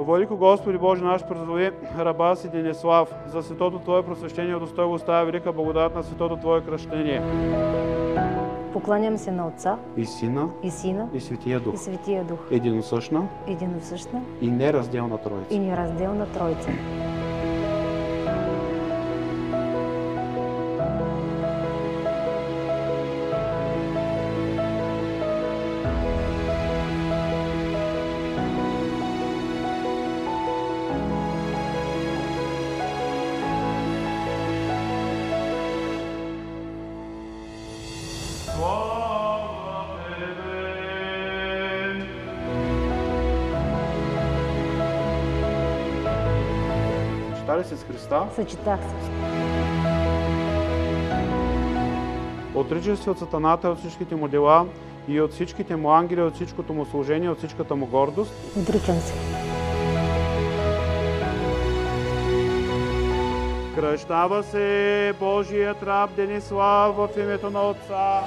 Велико Господи Боже наш, предостави раба си Денислав, за светото Твое просвещение удостой го оставя велика благодат на светото Твое кръщение. Покланям се на Отца И Сина, и Сина и Светия Дух, и Светия Дух, единосъщна единосъщна и неразделна Троица. и неразделна Троица. Съчетали се с Христа, Съчетах се. отричаш се от сатаната, от всичките му дела и от всичките му ангели, от всичкото му служение, от всичката му гордост. Отричам се. Кръщава се Божият раб Денислав в името на Отца